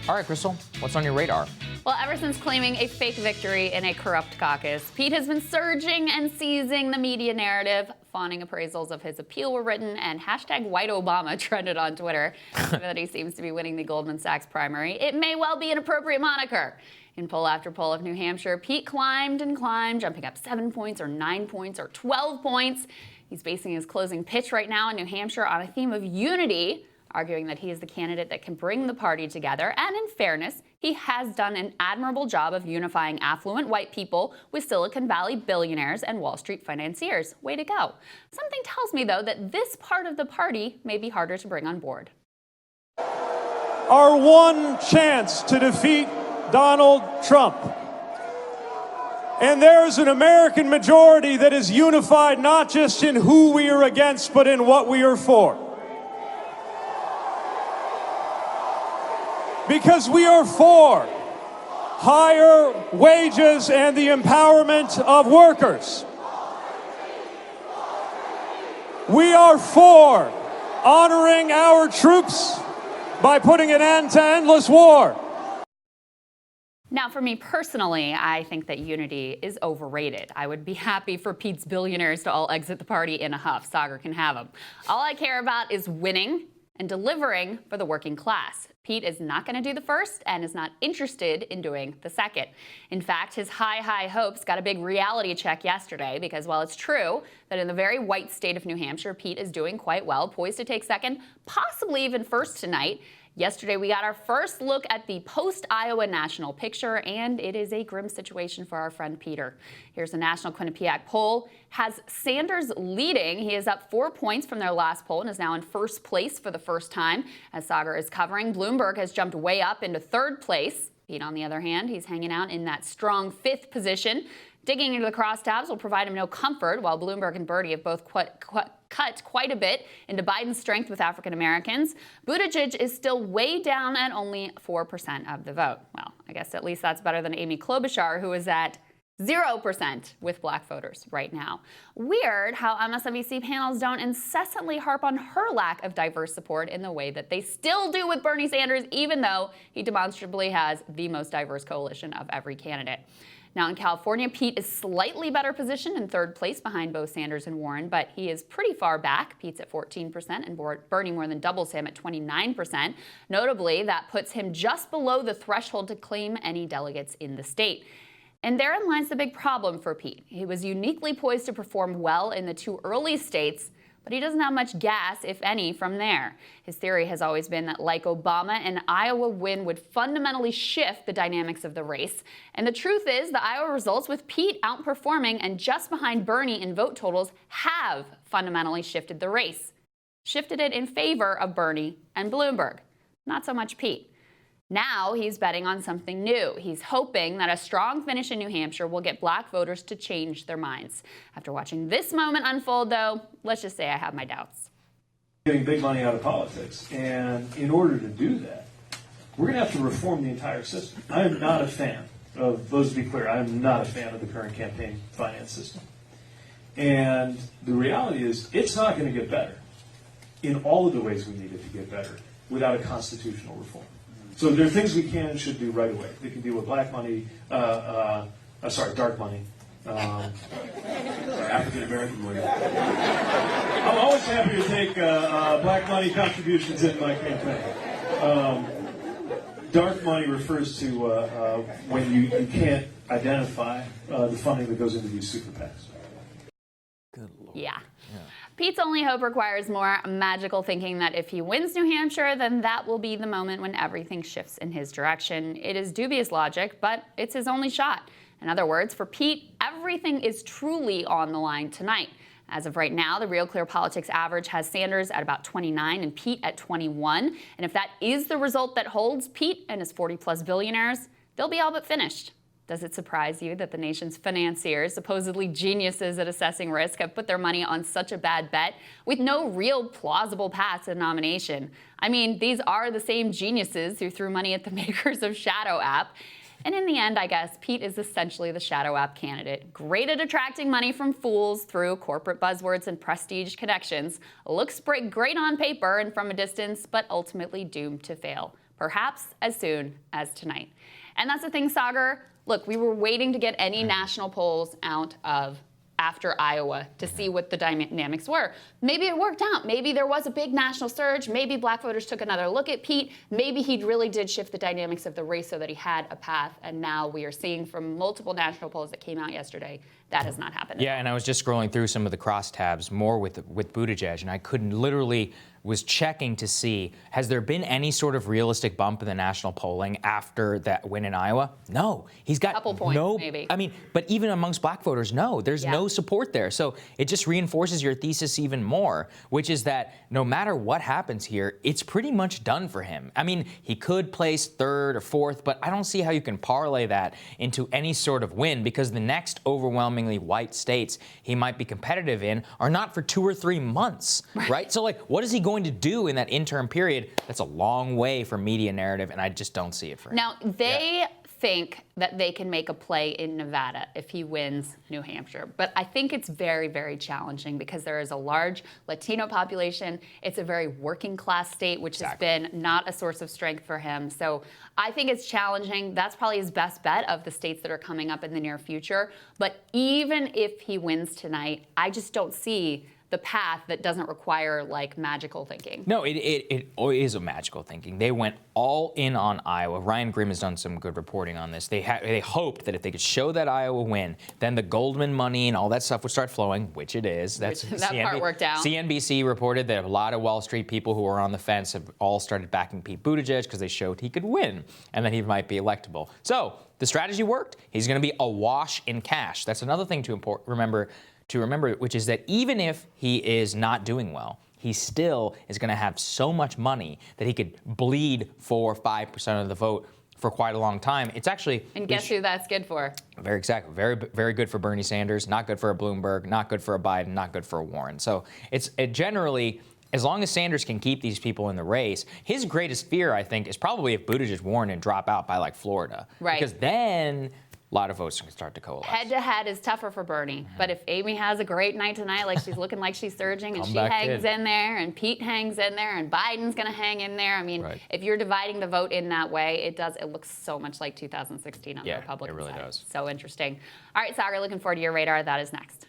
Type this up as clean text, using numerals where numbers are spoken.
All right, Krystal, what's on your radar? Well, ever since claiming a fake victory in a corrupt caucus, Pete has been surging and seizing the media narrative. Fawning appraisals of his appeal were written, and hashtag white Obama trended on Twitter. Given that he seems to be winning the Goldman Sachs primary, it may well be an appropriate moniker. In poll after poll of New Hampshire, Pete climbed and climbed, jumping up 7 points or 9 points or 12 points. He's basing his closing pitch right now in New Hampshire on a theme of unity, arguing that he is the candidate that can bring the party together. And in fairness, he has done an admirable job of unifying affluent white people with Silicon Valley billionaires and Wall Street financiers. Way to go. Something tells me, though, that this part of the party may be harder to bring on board. Our one chance to defeat Donald Trump. And there's an American majority that is unified not just in who we are against, but in what we are for. Because we are for higher wages and the empowerment of workers. We are for honoring our troops by putting an end to endless war. Now, for me personally, I think that unity is overrated. I would be happy for Pete's billionaires to all exit the party in a huff. Sagar can have them. All I care about is winning and delivering for the working class. Pete is not going to do the first and is not interested in doing the second. In fact, his high hopes got a big reality check yesterday because while it's true that in the very white state of New Hampshire, Pete is doing quite well, poised to take second, possibly even first tonight, yesterday, we got our first look at the post-Iowa national picture, and it is a grim situation for our friend Peter. Here's a national Quinnipiac poll. Has Sanders leading. He is up 4 points from their last poll and is now in first place for the first time. As Sagar is covering, Bloomberg has jumped way up into third place. Pete, on the other hand, he's hanging out in that strong fifth position. Digging into the crosstabs will provide him no comfort, while Bloomberg and Bertie have both cut quite a bit into Biden's strength with African Americans. Buttigieg is still way down at only 4% of the vote. Well, I guess at least that's better than Amy Klobuchar, who is at 0% with black voters right now. Weird how MSNBC panels don't incessantly harp on her lack of diverse support in the way that they still do with Bernie Sanders, even though he demonstrably has the most diverse coalition of every candidate. Now in California, Pete is slightly better positioned in third place behind both Sanders and Warren, but he is pretty far back. Pete's at 14% and Bernie more than doubles him at 29%. Notably, that puts him just below the threshold to claim any delegates in the state. And therein lies the big problem for Pete. He was uniquely poised to perform well in the two early states, but he doesn't have much gas, if any, from there. His theory has always been that, like Obama, an Iowa win would fundamentally shift the dynamics of the race. And the truth is, the Iowa results, with Pete outperforming and just behind Bernie in vote totals, have fundamentally shifted the race. Shifted it in favor of Bernie and Bloomberg. Not so much Pete. Now he's betting on something new. He's hoping that a strong finish in New Hampshire will get black voters to change their minds. After watching this moment unfold, though, let's just say I have my doubts. Getting big money out of politics. And in order to do that, we're going to have to reform the entire system. I am not a fan of, those to be clear, I am not a fan of the current campaign finance system. And the reality is, it's not going to get better in all of the ways we need it to get better without a constitutional reform. So there are things we can and should do right away. They can deal with black money, dark money, African American money. I'm always happy to take black money contributions in my campaign. Dark money refers to when you can't identify the funding that goes into these super PACs. Good Lord. Yeah. Pete's only hope requires more magical thinking that if he wins New Hampshire, then that will be the moment when everything shifts in his direction. It is dubious logic, but it's his only shot. In other words, for Pete, everything is truly on the line tonight. As of right now, the Real Clear Politics average has Sanders at about 29 and Pete at 21. And if that is the result that holds Pete and his 40-plus billionaires, they'll be all but finished. Does it surprise you that the nation's financiers, supposedly geniuses at assessing risk, have put their money on such a bad bet with no real plausible path to nomination? I mean, these are the same geniuses who threw money at the makers of Shadow app. And in the end, I guess, Pete is essentially the Shadow app candidate. Great at attracting money from fools through corporate buzzwords and prestige connections. Looks great on paper and from a distance, but ultimately doomed to fail. perhaps as soon as tonight. And that's the thing, Sagar. Look, we were waiting to get any national polls out of after Iowa to see what the dynamics were. Maybe it worked out. Maybe there was a big national surge. Maybe black voters took another look at Pete. Maybe he really did shift the dynamics of the race so that he had a path. And now we are seeing from multiple national polls that came out yesterday, that has not happened. Yeah, and I was just scrolling through some of the crosstabs more with Buttigieg, and I couldn't literally was checking to see, has there been any sort of realistic bump in the national polling after that win in Iowa? No. He's got couple points, no, maybe. I mean, but even amongst black voters, no. There's no support there. So it just reinforces your thesis even more, which is that no matter what happens here, it's pretty much done for him. I mean, he could place third or fourth, but I don't see how you can parlay that into any sort of win, because the next overwhelmingly white states he might be competitive in are not for 2 or 3 months, right? So, like, what is he going to do in that interim period? That's a long way for media narrative, and I just don't see it for him. Now, they think that they can make a play in Nevada if he wins New Hampshire. But I think it's very, very challenging because there is a large Latino population. It's a very working class state, which has been not a source of strength for him. So I think it's challenging. That's probably his best bet of the states that are coming up in the near future. But even if he wins tonight, I just don't see the path that doesn't require like magical thinking. No, it is a magical thinking. They went all in on Iowa. Ryan Grimm has done some good reporting on this. They hoped that if they could show that Iowa win, then the Goldman money and all that stuff would start flowing, which it is. That part worked out. CNBC reported that a lot of Wall Street people who were on the fence have all started backing Pete Buttigieg because they showed he could win and that he might be electable. So the strategy worked. He's going to be awash in cash. That's another thing to remember, which is that even if he is not doing well, he still is going to have so much money that he could bleed for 5% of the vote for quite a long time. It's actually... And guess who that's good for? Very exactly. Very, very good for Bernie Sanders, not good for a Bloomberg, not good for a Biden, not good for a Warren. So it generally... As long as Sanders can keep these people in the race, his greatest fear, I think, is probably if Buttigieg, Warren, and drop out by like Florida. Right. Because then a lot of votes can start to coalesce. Head-to-head is tougher for Bernie. But if Amy has a great night tonight, like she's looking like she's surging, and she hangs in there, and Pete hangs in there, and Biden's going to hang in there. I mean, if you're dividing the vote in that way, it looks so much like 2016 on the Republican side. Yeah, it really does. So interesting. All right, Sagar, looking forward to your radar. That is next.